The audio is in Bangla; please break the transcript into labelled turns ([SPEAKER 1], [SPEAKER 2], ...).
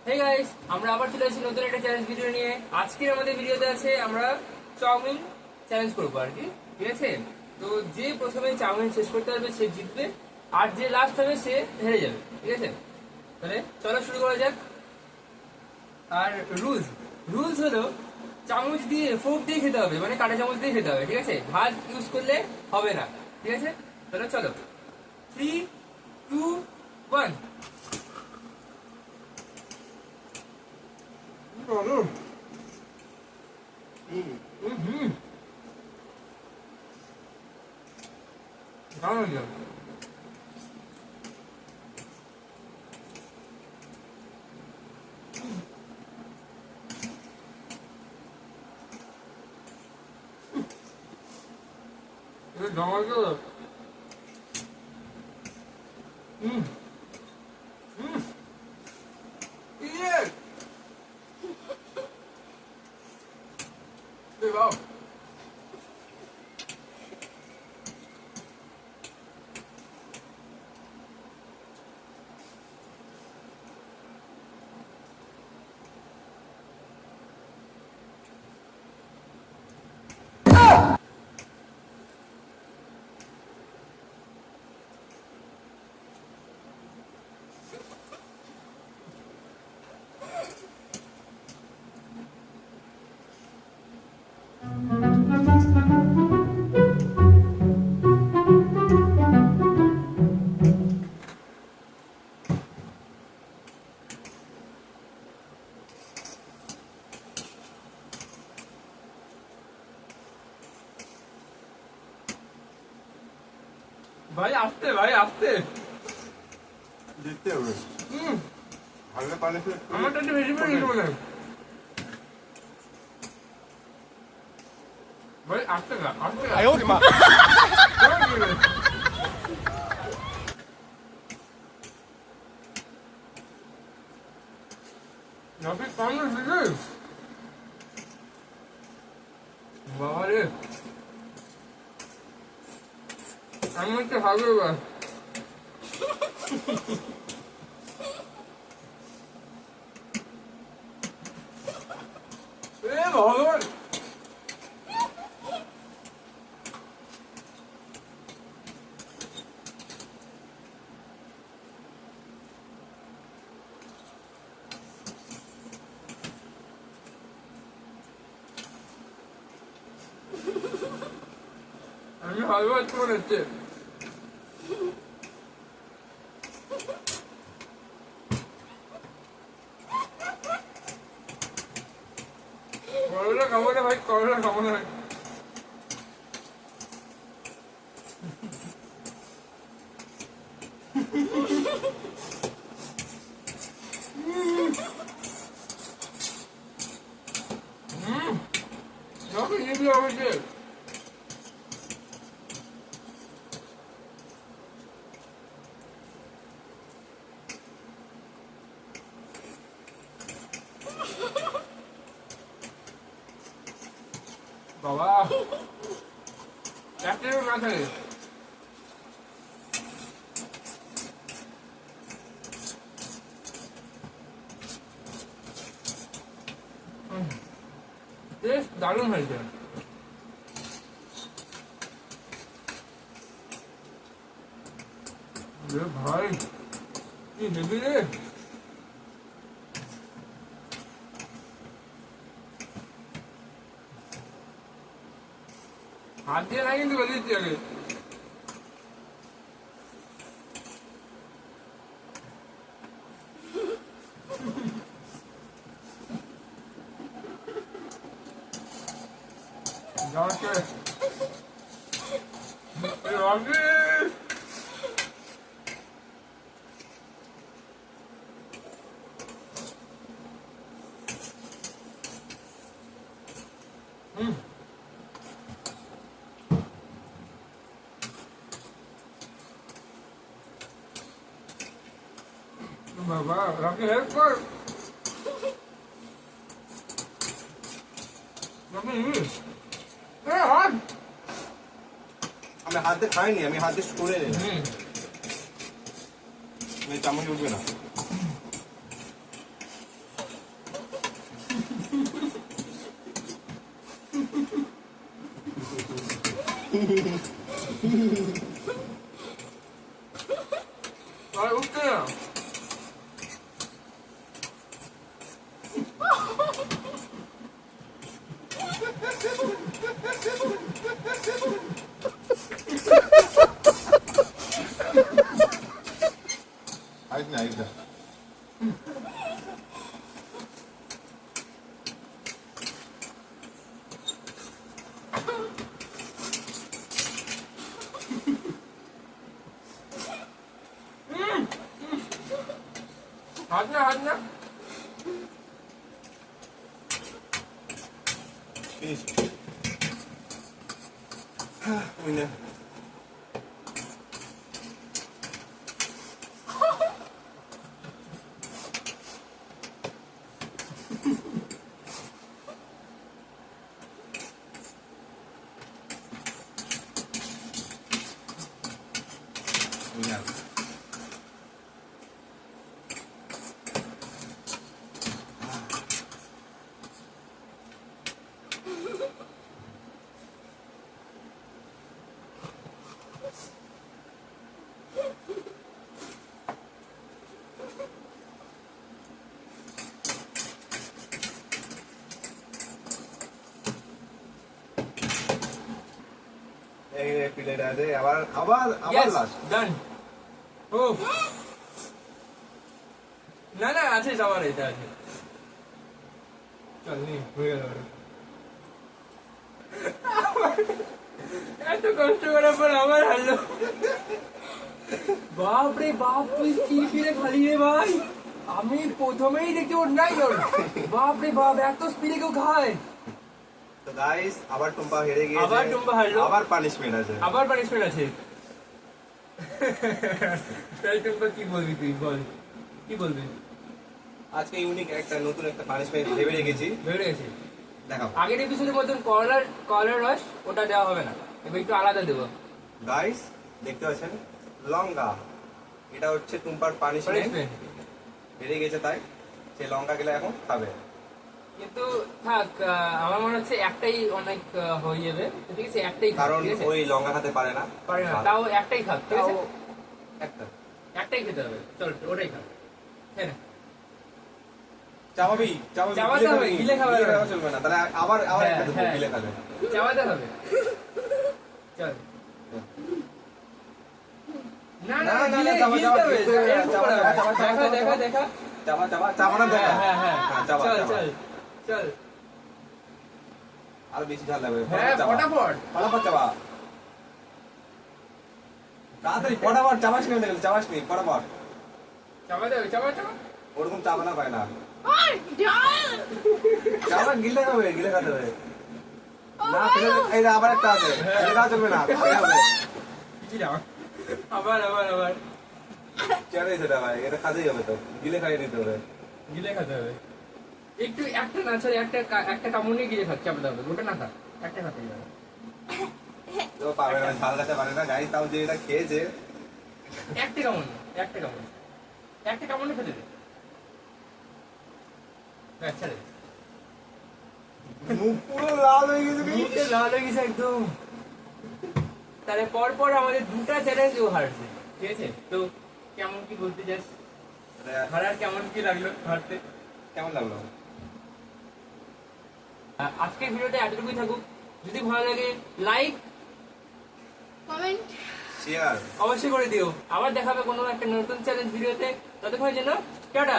[SPEAKER 1] হে গাইস, আমরা আবার চলে এসেছি নতুন একটা চ্যালেঞ্জ ভিডিও নিয়ে। আজকের আমাদের ভিডিওতে আছে আমরা চাউমিন চ্যালেঞ্জ করবো আর কি, ঠিক আছে? তো যে প্রথমে চাউমিন শেষ করতে পারবে সে জিতবে, আর যে লাস্ট হবে সে হেরে যাবে, ঠিক আছে? তাহলে চলো শুরু করা যাক। আর রুলস রুলস হলো চামচ দিয়ে, ফোর্ক দিয়ে খেতে হবে, মানে কাঁটা চামচ দিয়ে খেতে হবে, ঠিক আছে? ভাত ইউজ করলে হবে না, ঠিক আছে? তাহলে চলো, 3, 2, 1। দারুণ। জমাকে ভাই আসতে, ভাই আসতে
[SPEAKER 2] দেখতে হবে। হালকা পানি
[SPEAKER 1] আমারটা একটু বেশি করে দিতে বলে ভাই, আসতে না, আসতে না। নাকি কম দিছিস বাবা রে, আমি একটু ভালো এবার। ভগবান, আমি ভালো আছি মনে হচ্ছে। করলা খাবো না ভাই, করলা খাবো না। বাবা একটা না থাকে টেস্ট দারুণ হয়েছে। ভাই কি হেভি রে, হাত দিয়ে না কিন্তু বেরিয়েছি আগে। বাবা রাখি হেল্প কর,
[SPEAKER 2] আমি হাতে খাইনি, আমি হাতে করে চামচ উঠবে না।
[SPEAKER 1] আর উঠছে না।
[SPEAKER 2] আইস না আইস না
[SPEAKER 1] হাত না হাত না।
[SPEAKER 2] ফিনিশ উইনার উইনার এই প্লেট আছে আবার আবার আবার
[SPEAKER 1] Yes,
[SPEAKER 2] লাস্ট
[SPEAKER 1] done. ও না না আছে সবার এটা আছে। চল নি হয়ে গেল। এত কষ্ট করার পর আবার হারলো। বাপ রে বাপ, তুই কি ফিরে খালি রে ভাই। আমি প্রথমেই দেখছি ওর নাই ওর। বাপ রে বাপ, এত স্পিডে কেউ খায়।
[SPEAKER 2] তো গাইস আবার টুম্পা হেরে গিয়েছে
[SPEAKER 1] আবার টুম্পা হারলো।
[SPEAKER 2] আবার পানিশমেন্ট আছে
[SPEAKER 1] আবার পানিশমেন্ট আছে। তাই টুম্পা কি বলবি তুই বল, কি বলবি?
[SPEAKER 2] আজকে ইউনিক একটা নতুন একটা পানিশমেন্ট ভেবে রেখেছি
[SPEAKER 1] বেড়ে গেছে।
[SPEAKER 2] দেখাবো
[SPEAKER 1] আগের এপিসোডের মতন কলার রস ওটা দেওয়া হবে না, এবার একটু আলাদা দেবো।
[SPEAKER 2] গাইস দেখতে পাচ্ছেন লঙ্কা, এটা হচ্ছে টুম্পার পানিশমেন্ট
[SPEAKER 1] Punishment।
[SPEAKER 2] হেরে গেছে তাই সে লঙ্কা গেলে এখন খাবে
[SPEAKER 1] কিন্তু থাক, আমার মনে হচ্ছে একটাই অনেক হয়ে যাবে, ঠিক আছে? একটাই খাক,
[SPEAKER 2] কারণ
[SPEAKER 1] ঠিক আছে?
[SPEAKER 2] ওই লঙ্কা খেতে পারে না
[SPEAKER 1] পারে না, তাও একটাই খাক, ঠিক আছে?
[SPEAKER 2] তাও একটা
[SPEAKER 1] একটাই খেতে হবে, চল ওটাই খাক। হ্যাঁ,
[SPEAKER 2] চাবাবি
[SPEAKER 1] চাবাতে হবে, গিলে খাবে না।
[SPEAKER 2] চলবে না তাহলে আবার আবার
[SPEAKER 1] হ্যাঁ,
[SPEAKER 2] একটা দেবো
[SPEAKER 1] হ্যাঁ।
[SPEAKER 2] গিলে খাবে
[SPEAKER 1] চাবাতে হবে। চল। না না,
[SPEAKER 2] না, না,
[SPEAKER 1] গিলে
[SPEAKER 2] চাবা,
[SPEAKER 1] গিলতে
[SPEAKER 2] চাবা,
[SPEAKER 1] হবে।
[SPEAKER 2] গিলতে হবে।
[SPEAKER 1] এরকম
[SPEAKER 2] চাবা,
[SPEAKER 1] করে হবে।
[SPEAKER 2] চাবা, চাবা,
[SPEAKER 1] দেখা
[SPEAKER 2] চাবা,
[SPEAKER 1] দেখা দেখা।
[SPEAKER 2] চাবা চাবা চাবানো দেখা
[SPEAKER 1] হ্যাঁ হ্যাঁ
[SPEAKER 2] চাবা
[SPEAKER 1] চল
[SPEAKER 2] চাবা
[SPEAKER 1] চল চল।
[SPEAKER 2] আর বেশি ঝাল লাগবে
[SPEAKER 1] হ্যাঁ
[SPEAKER 2] চাবা।
[SPEAKER 1] ফটাফট।
[SPEAKER 2] ফটাফট চাবা তাড়াতাড়ি ফটাফট চাবাস নি চাবাস নি ফটাফট
[SPEAKER 1] চাবাতে হবে, চাবা চাবা।
[SPEAKER 2] ওরকম চাবানা পায় না চাবা গিলে খাবে গিলে খাতে হবে না এই যে আবার একটা আছে এটা খাওয়া চলবে না খাতে হবে
[SPEAKER 1] কি দাও? আবার আবার আবার
[SPEAKER 2] চেয়ারে সেটা ভাই এটা খাতেই হবে তো গিলে খাইয়ে নিতে হবে
[SPEAKER 1] গিলে খেতে হবে। একটু একটা না সরি একটা কামড় নিয়ে গিলে খাচ্ছে, চাপাতে হবে, ওটা না খা, একটা খাতে হবে।
[SPEAKER 2] তো পাবে না ঝাল খেতে পারে না গাই তাও যে এটা খেয়েছে
[SPEAKER 1] একটা কামড় নে, একটা কামড়, একটা কামড় নিয়ে খেতে দে। ব্যাস, ছেড়ে দে।
[SPEAKER 2] মুখ পুরো লাল হয়ে গেছে কি?
[SPEAKER 1] মুখে লাল হয়ে গেছে একদম। তাহলে পর পর আমাদের দুটা চ্যালেঞ্জ ও হারছে, ঠিক আছে? তো কেমন কি বলতে চাস? হারার কেমন কি লাগলো হারতে?
[SPEAKER 2] কেমন লাগলো
[SPEAKER 1] আজকের ভিডিওটা এতটুকুই থাকুক। যদি ভালো লাগে লাইক
[SPEAKER 3] কমেন্ট
[SPEAKER 2] শেয়ার
[SPEAKER 1] অবশ্যই করে দিও। আবার দেখাবে কোনো একটা নতুন চ্যালেঞ্জ ভিডিওতে। ততক্ষণের জন্য টাটা।